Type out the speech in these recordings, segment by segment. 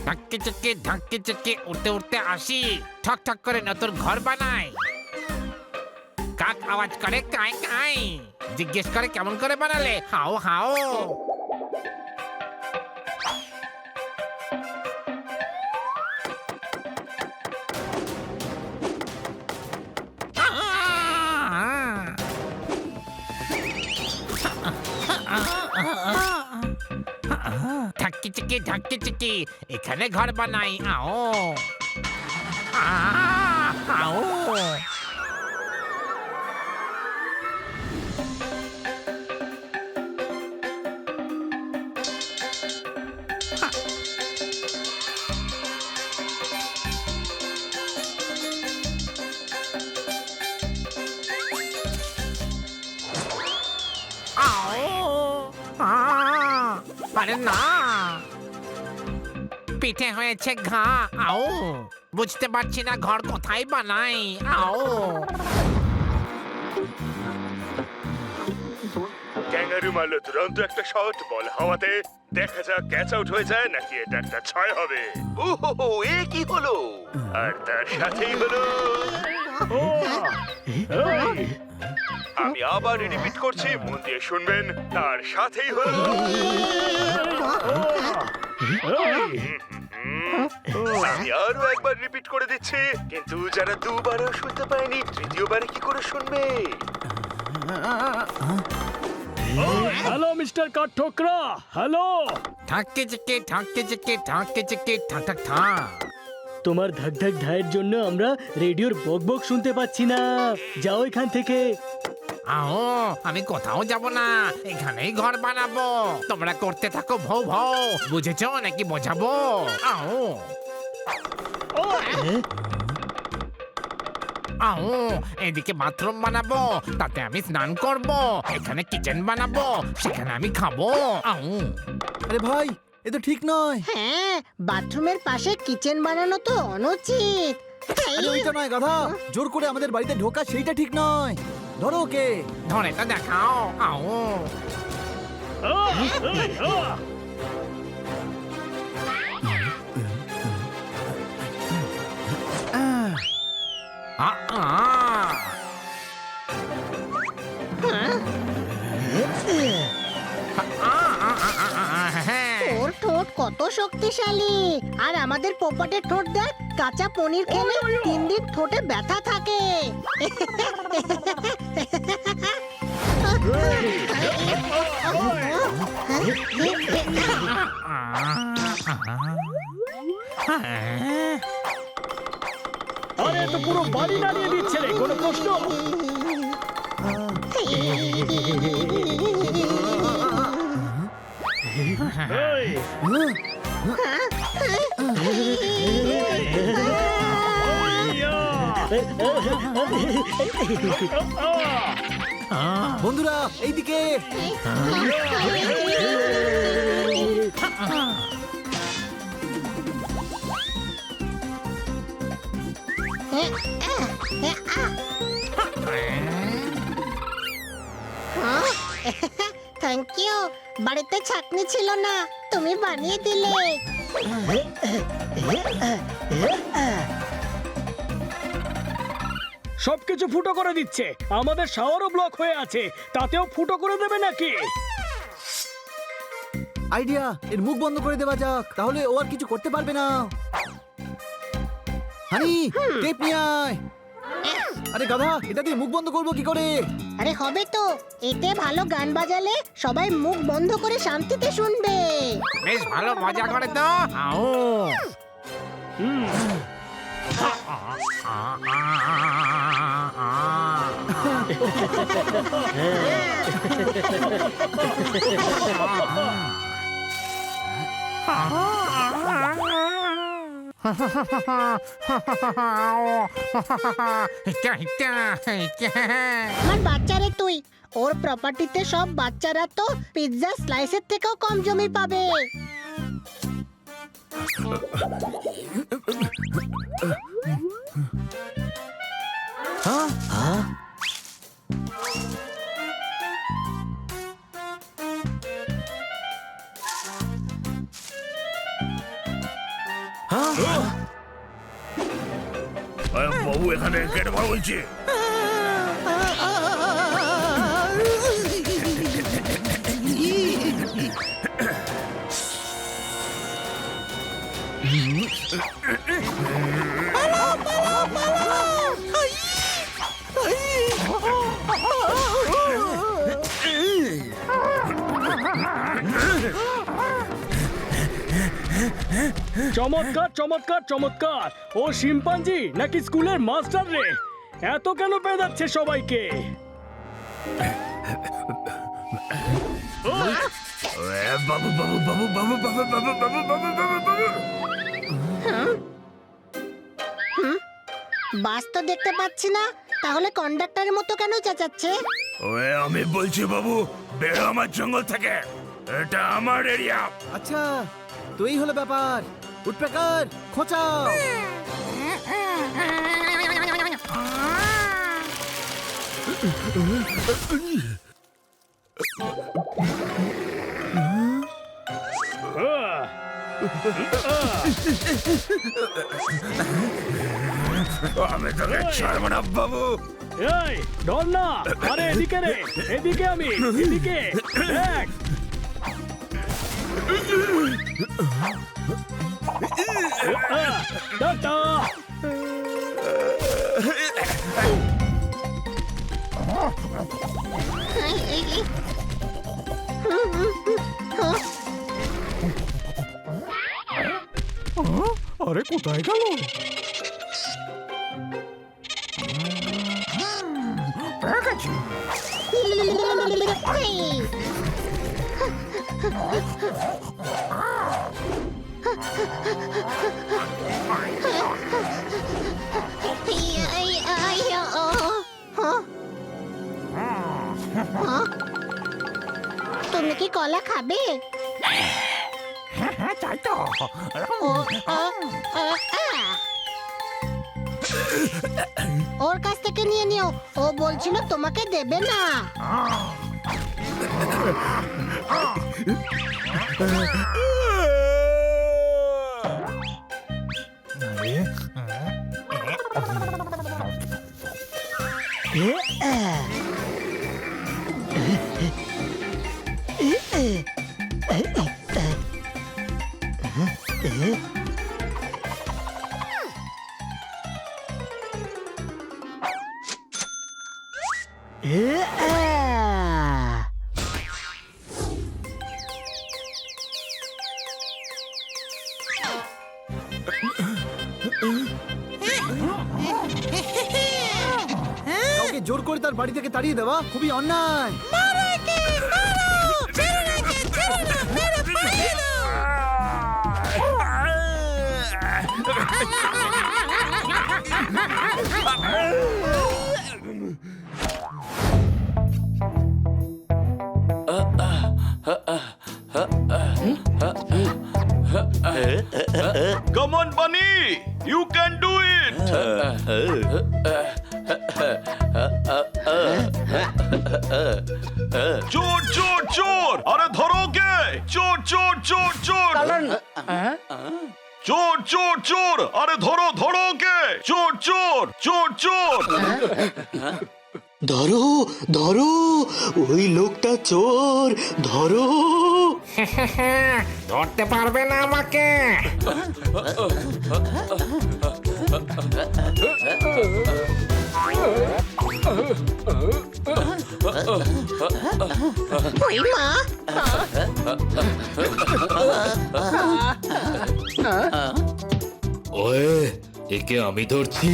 ধাক্কে চুক্কি উঠতে উঠতে আসি, ঠক ঠক করে নতুন ঘর বানাই। কাক আওয়াজ করে কাই কাই, জিজ্ঞেস করে কেমন করে বানালে, হাও হাও। ধাক্কি চিকি এখানে ঘর বানাই, আও আও। আরে না, পিঠে হয়েছে ঘা, আও বুঝতে পারছি না ঘর কোথায় বানাই, আও। ক্যাঙ্গারু মারলে দুরন্ত একটা শট, বল হাওয়াতে, দেখা যাক ক্যাচ আউট হয়ে যায় নাকি এটা একটা 6 হবে। ওহো, এ কি হলো? আর তার সাথেই হলো, আমি আবার রিপিট করছি, মন দিয়ে শুনবেন, তার সাথেই হলো, আমি আরো একবার রিপিট করে দিচ্ছি, কিন্তু যারা দুবারও শুনতে পায়নি তৃতীয়বারে কি করে শুনবে? হ্যালো মিস্টার কাঠঠোকরা, হ্যালো। ধাক্কি চিকি ঠাক ঠাক ঠা। তোমার ধাক ধাক ধায়ের জন্য আমরা রেডিওর বক বক শুনতে পাচ্ছি না, যাও এখান থেকে। আও, আমি কোথাও যাব না, এখানেই ঘর বানাবো। তোমরা করতে থাকো ভৌ ভৌ, বুঝেছো নাকি বোঝাবো? আও আও, এদিকে বাথরুম বানাবো, তাতে আমি স্নান করব। এখানে কিচেন বানাবো, সেখানে আমি খাবো। আও আরে ভাই, এ তো ঠিক নয়। হ্যাঁ, বাথরুমের পাশে কিচেন বানানো তো অনুচিত। আরে ওইটা নয় গাধা, জোর করে আমাদের বাড়িতে ঢোকা সেইটা ঠিক নয়। ধরো ওকে। ধরে তো দেখাও। আও আ আ ওর ঠোঁট কত শক্তিশালী, আর আমাদের পোপটের ঠোঁট দেখ, কাঁচা পনির খেলে 3 দিন ঠোঁটে ব্যথা থাকে। আরে তো পুরো বাড়ি নাড়িয়ে দিচ্ছে রে, কোনো প্রশ্ন? বন্ধুরা এইদিকে। থ্যাংক ইউ, বাড়িতে ছাঁকনি ছিল না, তুমি বানিয়ে দিলে। সবকিছু ফুটো করে দিচ্ছে, আমাদের শাওয়ারও ব্লক হয়ে আছে, তাতেও ফুটো করে দেবে নাকি? আইডিয়া, এর মুখ বন্ধ করে দেওয়া যাক, তাহলে ও আর কিছু করতে পারবে না। হানি, টেপ নিয়ে আয়। আরে গাধা, এটা দিয়ে মুখ বন্ধ করবো কি করে? আরে হবে তো, এতে ভালো গান বাজালে সবাই মুখ বন্ধ করে শান্তিতে শুনবে। বেশ ভালো মজা করে তো। আও আমার বাচ্চারে তুই, ওর প্রপার্টিতে সব বাচ্চারা তো পিৎজা স্লাইসের থেকেও কম জমি পাবে। বাবু এখানে কেটে পড়া বলছি। চমৎকার চমৎকার চমৎকার! ও শিম্পাঞ্জি নাকি স্কুলের মাস্টার রে? এত কেন পেদাচ্ছে সবাইকে? বাবু বাবু বাবু বাবু বাবু বাবু বাবু বাবু বাবু বাবু। বাস তো দেখতে পাচ্ছি না, তাহলে কন্ডাক্টরের মতো কেন চেঁচাচ্ছে? ওয়ে আমি বলছি বাবু, বেরো আমার জঙ্গল থেকে, এটা আমার এরিয়া। আচ্ছা, তো এই হলো ব্যাপার। উঠপেকার খোঁচাও। আমি তোকে ছাড়বো না বাবু। এই ডর না! আরে এদিকে রে, এদিকে আমি, এদিকে দেখ। টাটা। আরে কোথায় গেল? তুমি কি কলা খাবে? তাই তো। ওর কাছ থেকে নিয়ে নিও, ও বলছিল তোমাকে দেবে না। কাউকে জোর করে তার বাড়ি থেকে তাড়িয়ে দেওয়া খুবই অন্যায়। Come on, Bunny! You can do it! চোর চোর চোর! আরে ধরো কে? চোর চোর চোর চোর! চোর চোর চোর! আরে ধরো ধরো কে? চোর চোর চোর চোর! ধরো ধরো, ওই লোকটা চোর, ধরো। ধরতে পারবে না আমাকে। ওই মা! ওয়ে, একে আমি ধরছি।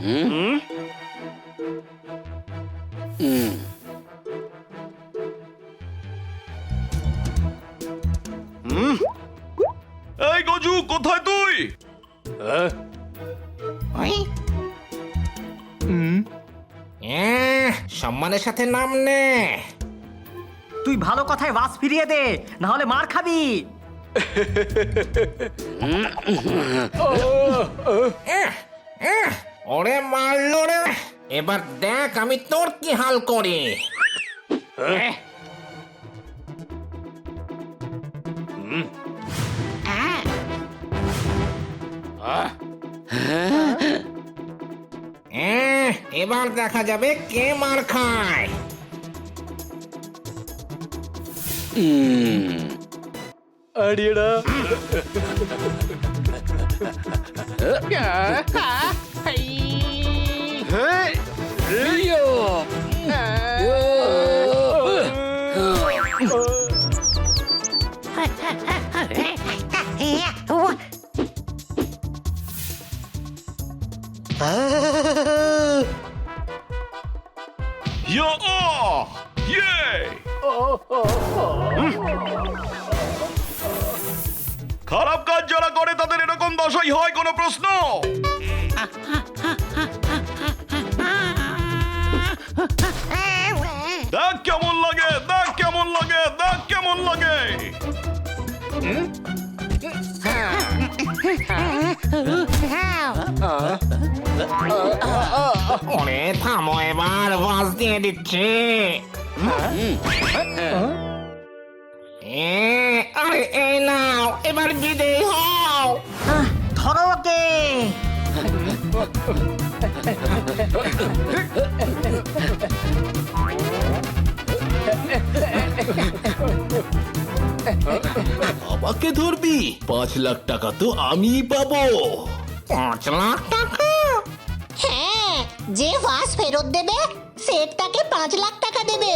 এই গজু, কোথায় তুই? সম্মানের সাথে নাম নে। তুই ভালো কথায় বাস ফিরিয়ে দে, না হলে মার খাবি। ওরে মারলো রে, এবার দেখ আমি তোর কি হাল করি। এবার দেখা যাবে কে মার খায়। আড়িয়েড়া খারাপ কাজ যারা করে তাদের এরকম দশাই হয়, কোনো প্রশ্ন? দেখ কেমন লাগে, দেখ কেমন লাগে, দেখ কেমন লাগে। ওরে থামো, এবার বাস দিয়ে দিচ্ছে। আরে এই নাও, এবার বিদেয় হও। ধরো ওকে। আমাকে ধরবি? 5 লাখ টাকা তো আমিই পাবো। 5 লাখ টাকা? হ্যাঁ, যে বাস ফেরত দেবে সে তাকে 5 লাখ টাকা দেবে।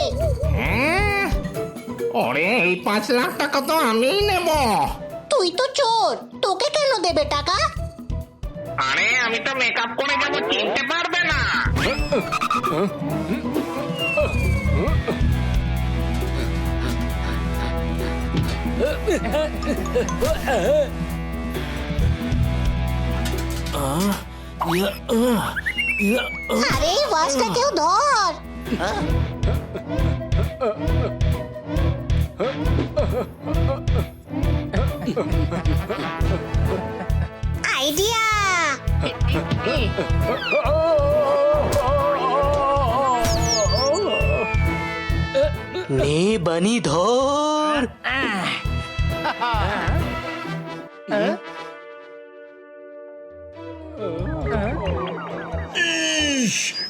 ওরে এই 5 লাখ টাকা তো আমিই নেব। তুই তো চোর, তোকে কেন দেবে টাকা? আরে আমি তো মেকআপ করে যাব, চিনতে পারবে না। আরে এই বাসটা কেউ ধর। আইডিয়া। নে বানি ধর।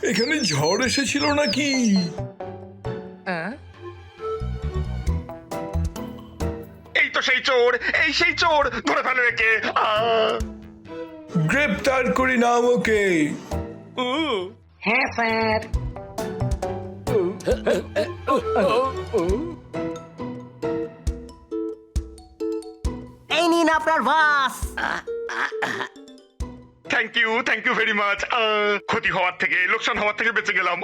এখানে ঝড় এসেছিল নাকি? এই তো সেই চোর, এই সেই চোর, ধরে ফেলো একে। গ্রেপ্তার করি নাম ওকে। হ্যাঁ স্যার। এই নিন আপনার bus. Thank you very much. ক্ষতি হওয়ার থেকে, লোকসান হওয়ার থেকে বেঁচে গেলাম।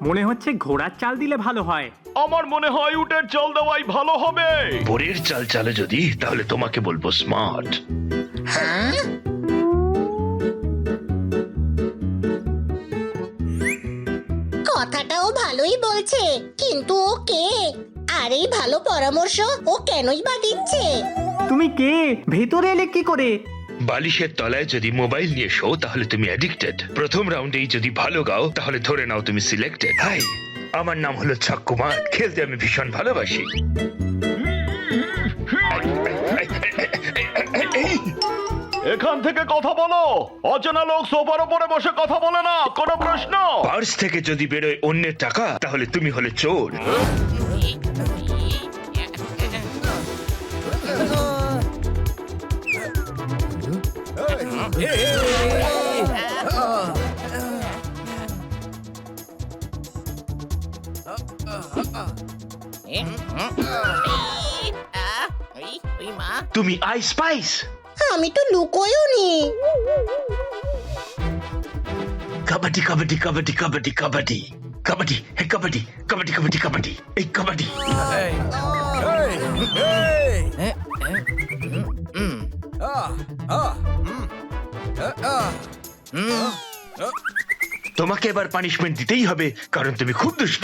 মনে হচ্ছে ঘোড়ার চাল দিলে ভালো হয়। আমার মনে হয় উটের চাল দেওয়াই ভালো হবে। পরের চাল চালে যদি, তাহলে তোমাকে বলবো স্মার্ট। কথাটাও ভালোই বলছে, কিন্তু ও কে? আর এই ভালো পরামর্শ ও কেনই বা দিচ্ছে? তুমি কে? ভেতরে এলে কি করে? বালিশের তলায় যদি মোবাইল নিয়ে শো, তাহলে তুমি অ্যাডিক্টেড। প্রথম রাউন্ডেই যদি ভালো গাও, তাহলে ধরে নাও তুমি সিলেক্টেড। হাই, আমার নাম হলো ছক্কুমার, খেলতে আমি ভীষণ ভালোবাসি। এখান থেকে কথা বলো। অচেনা লোক সোফার উপরে বসে কথা বলে না, কোনো প্রশ্ন? পার্স থেকে যদি বেরোয় অন্যের টাকা, তাহলে তুমি হলে চোর। তুমি আই স্পাইস। আমি তো লুকোয়ও নি। কাবাডি কাবাডি কাবাডি কাবাডি কাবাডি কাবাডি হে কাবাডি কাবাডি কাবাডি কাবাডি এই কাবাডি। তোমাকে এবার পানিশমেন্ট দিতেই হবে কারণ তুমি খুব দুষ্ট।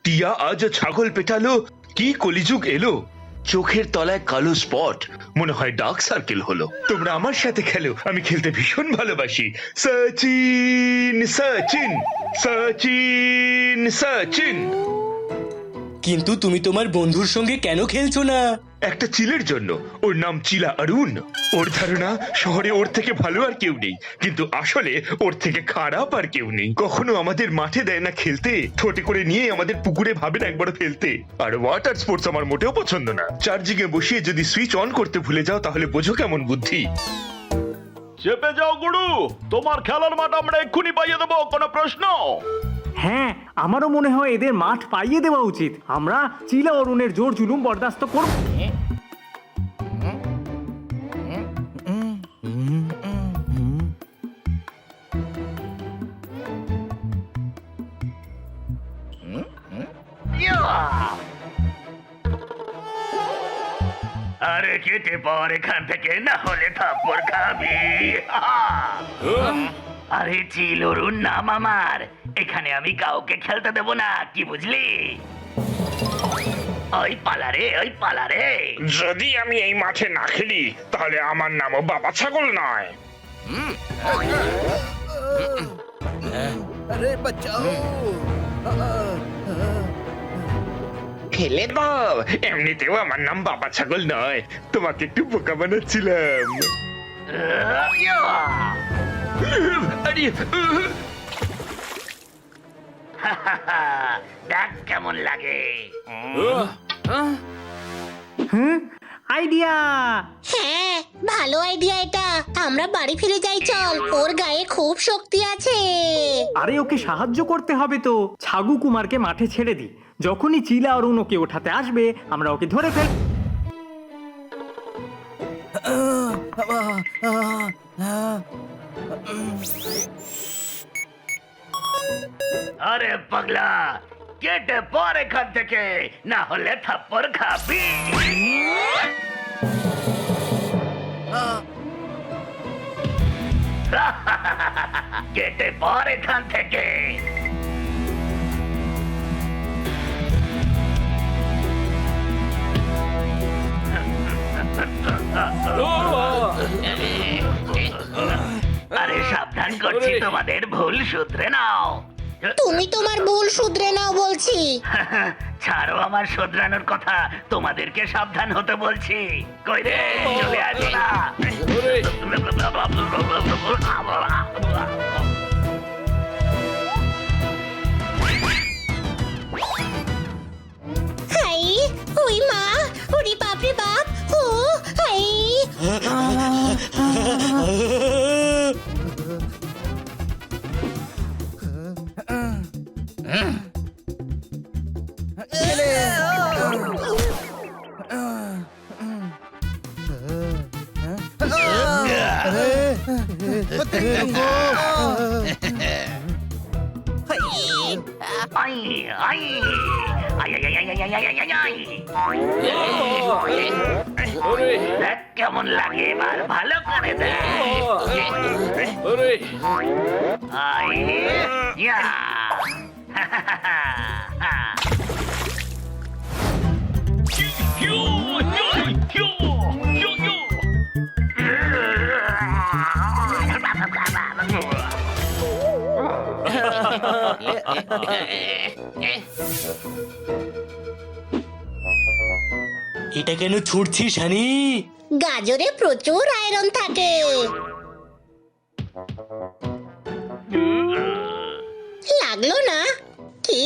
টিয়া আজও ছাগল পেটালো, কি কলিযুগ এলো। চোখের তলায় কালো স্পট, মনে হয় ডার্ক সার্কেল হলো। তোমরা আমার সাথে খেলো, আমি খেলতে ভীষণ ভালোবাসি। সচিন সচিন সচিন সচিন। কিন্তু তুমি তোমার বন্ধুর সঙ্গে কেন খেলছো না? একটা চিলের জন্য। ওর নাম চিলা অরুণ। ওর ধারণা শহরে ওর থেকে ভালো আর কেউ নেই, কিন্তু আসলে ওর থেকে খারাপ আর কেউ নেই। কখনো আমাদের মাঠে দেয় না খেলতে, ঠোঁটে করে নিয়ে আমাদের পুকুরে ভাবে না একবার ফেলতে। আর ওয়াটার স্পোর্টস আমার মোটেও পছন্দ না। চার্জিং এ বসিয়ে যদি সুইচ অন করতে ভুলে যাও তাহলে বোঝো কেমন বুদ্ধি। চেপে যাও গুরু, তোমার খেলার মাঠ আমরা এক্ষুনি পাইয়ে দেবো, কোনো প্রশ্ন? হ্যাঁ, আমারও মনে হয় এদের মাঠ পাইয়ে দেওয়া উচিত। আমরা চিলা অরুণের জোর জুলুম বরদাস্ত করব। আরে কেটে পর এখান থেকে, না হলে থাপ্পড় খাবি। আরে চিল অরুণ নাম আমার, এখানে আমি কাউকে খেলতে দেব না, কি বুঝলি? ওই পালারে, ওই পালারে। যদি আমি এই মাঠে না খেলি তাহলে আমার নামও বাবা ছাগল নয়। আরে বাঁচাও। খেলে দাও, এমনিতেও আমার নাম বাবা ছাগল নয়, তোমাকে একটু বোকা বানাচ্ছিলাম। দেখ কেমন লাগে। আইডিয়া! হ্যাঁ, ভালো আইডিয়া এটা। আমরা বাড়ি ফিরে যাই, চল। ওর গায়ে খুব শক্তি আছে। আরে ওকে সাহায্য করতে হবে তো। ছাগু কুমারকে মাঠে ছেড়ে দিই, যখনই চিলা অরুণ ওকে ওঠাতে আসবে আমরা ওকে ধরে ফেল। আরে পাগলা, কেটে পর এখান থেকে, না হলে থাপ্পড় খাবি। কেটে পর এখান থেকে। আরে সাবধান করছি, তোমাদের ভুল শুধরে নাও। তুমি তোমার ভুল শুধরে নাও বলছি। ছাড়ো আমার শোধরানোর কথা, তোমাদেরকে সাবধান হতে বলছি। কই রে, চলে আসো না। হাই, ওই মা, ওরে বাপ রে বাপ। ও হাই। আই আই আই আই আই আই আই আই আই। দেখ কেমন লাগে, এবার ভালো করে দেখ। আই ইয়া। এটা কেন ছুটছিস হানি? গাজরে প্রচুর আয়রন থাকে। লাগলো না? কি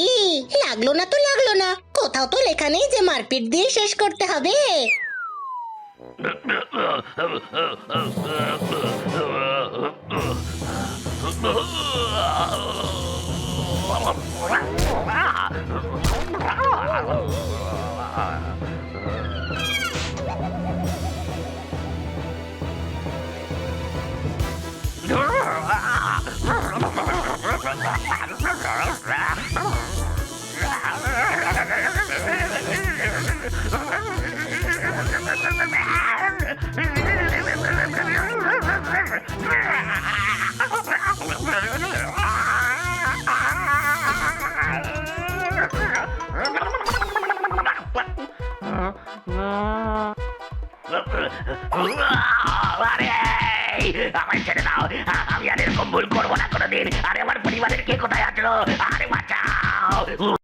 লাগলো না তো লাগলো না, কোথাও তো লেখা নেই যে মারপিট দিয়ে শেষ করতে হবে। আমায় ছেড়ে দাও, আমি আর এরকম ভুল করবো না কোনোদিন। আরে আমার পরিবারের কে কোথায় আছো? আরে বাঁচাও।